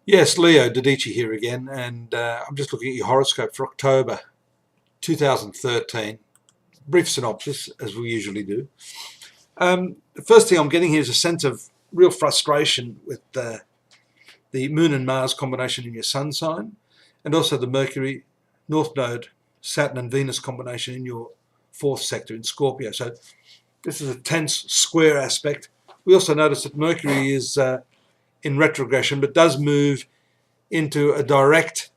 Yes, Leo, Dadhichi here again, and I'm just looking at your horoscope for October 2013. Brief synopsis, as we usually do. The first thing I'm getting here is a sense of real frustration with the Moon and Mars combination in your Sun sign, and also the Mercury, North Node, Saturn and Venus combination in your fourth sector in Scorpio. So this is a tense square aspect. We also notice that Mercury is in retrogression, but does move into a direct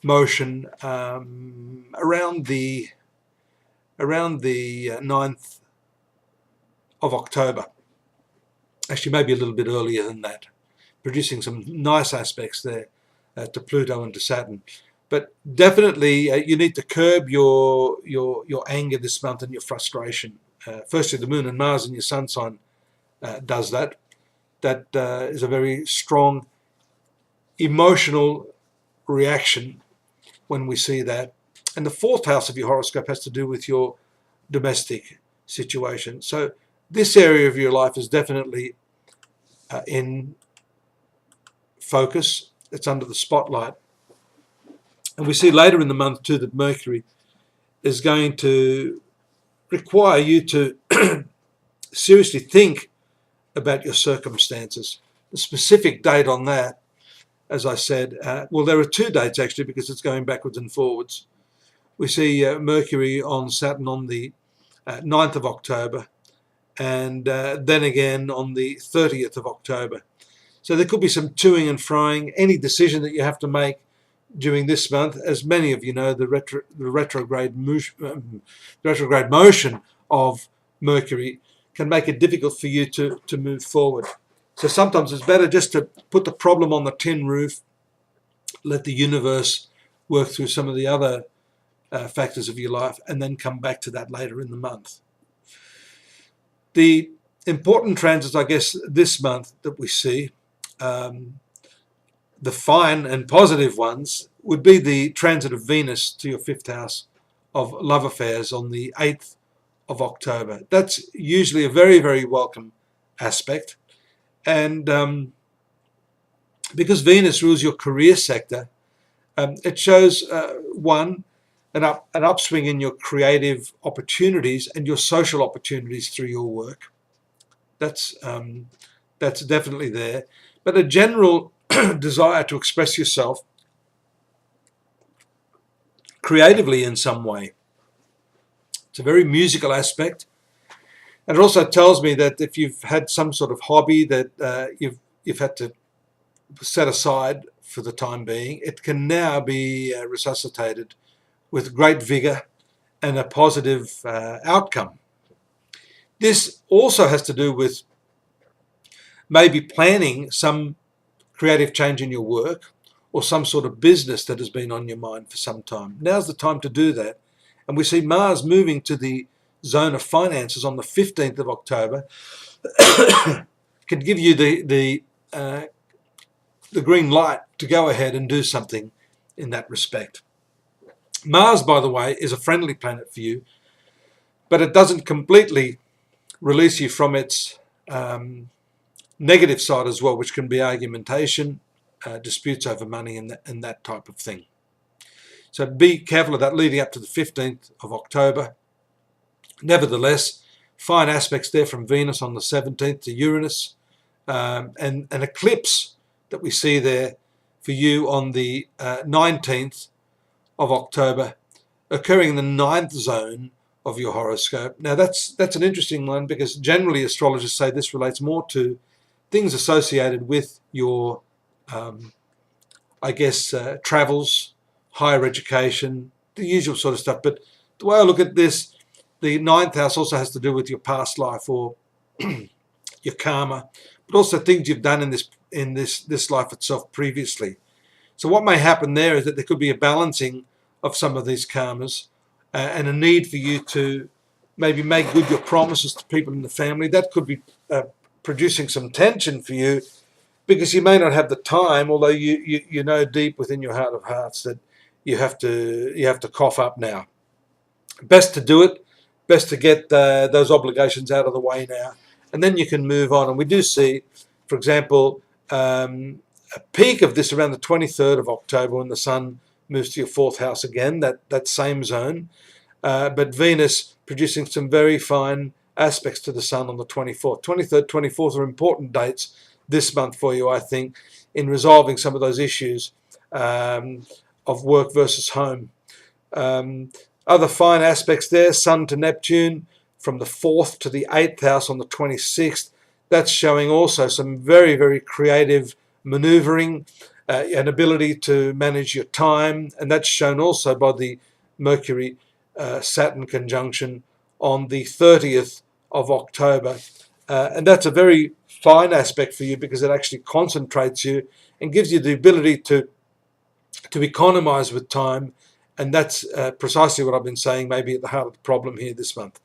motion around the 9th of October. Actually, maybe a little bit earlier than that, producing some nice aspects there to Pluto and to Saturn. But definitely, you need to curb your anger this month and your frustration. Firstly, the Moon and Mars in your Sun sign does that. That is a very strong emotional reaction when we see that. And the fourth house of your horoscope has to do with your domestic situation. So this area of your life is definitely in focus. It's under the spotlight. And we see later in the month too that Mercury is going to require you to seriously think about your circumstances. The specific date on that, as I said, well, there are two dates actually, because it's going backwards and forwards. We see Mercury on Saturn on the 9th of October, and then again on the 30th of October. So there could be some toing and froing. Any decision that you have to make during this month, as many of you know, the retrograde motion of Mercury can make it difficult for you to move forward. So sometimes it's better just to put the problem on the tin roof, let the universe work through some of the other factors of your life, and then come back to that later in the month. The important transits, I guess, this month that we see, the fine and positive ones, would be the transit of Venus to your fifth house of love affairs on the 8th of October. That's usually a very, very welcome aspect. And because Venus rules your career sector, it shows, one, an upswing in your creative opportunities and your social opportunities through your work. That's definitely there. But a general desire to express yourself creatively in some way. It's a very musical aspect. And it also tells me that if you've had some sort of hobby that you've had to set aside for the time being, it can now be resuscitated with great vigor and a positive outcome. This also has to do with maybe planning some creative change in your work or some sort of business that has been on your mind for some time. Now's the time to do that. And we see Mars moving to the zone of finances on the 15th of October can give you the green light to go ahead and do something in that respect. Mars, by the way, is a friendly planet for you, but it doesn't completely release you from its negative side as well, which can be argumentation, disputes over money and that type of thing. So be careful of that leading up to the 15th of October. Nevertheless, fine aspects there from Venus on the 17th to Uranus, and an eclipse that we see there for you on the 19th of October, occurring in the 9th zone of your horoscope. Now that's an interesting one, because generally astrologers say this relates more to things associated with your, travels, higher education, the usual sort of stuff. But the way I look at this, the 9th house also has to do with your past life or your karma, but also things you've done in this life itself previously. So what may happen there is that there could be a balancing of some of these karmas and a need for you to maybe make good your promises to people in the family. That could be producing some tension for you, because you may not have the time, although you know deep within your heart of hearts that you have to cough up now. Best to do it, best to get those obligations out of the way now, and then you can move on. And we do see, for example, peak of this around the 23rd of October when the Sun moves to your 4th house again, that same zone. But Venus producing some very fine aspects to the Sun on the 24th. 23rd, 24th are important dates this month for you, I think, in resolving some of those issues of work versus home. Other fine aspects there, Sun to Neptune from the 4th to the 8th house on the 26th. That's showing also some very, very creative maneuvering, an ability to manage your time, and that's shown also by the Mercury Saturn conjunction on the 30th of October. And that's a very fine aspect for you because it actually concentrates you and gives you the ability to economize with time. And that's precisely what I've been saying, maybe at the heart of the problem here this month.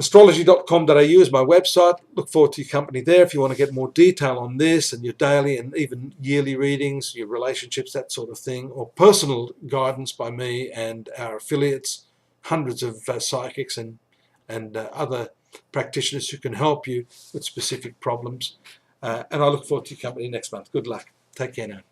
Astrology.com.au is my website. Look forward to your company there if you want to get more detail on this and your daily and even yearly readings, your relationships, that sort of thing, or personal guidance by me and our affiliates, hundreds of psychics and other practitioners who can help you with specific problems. And I look forward to your company next month. Good luck. Take care now.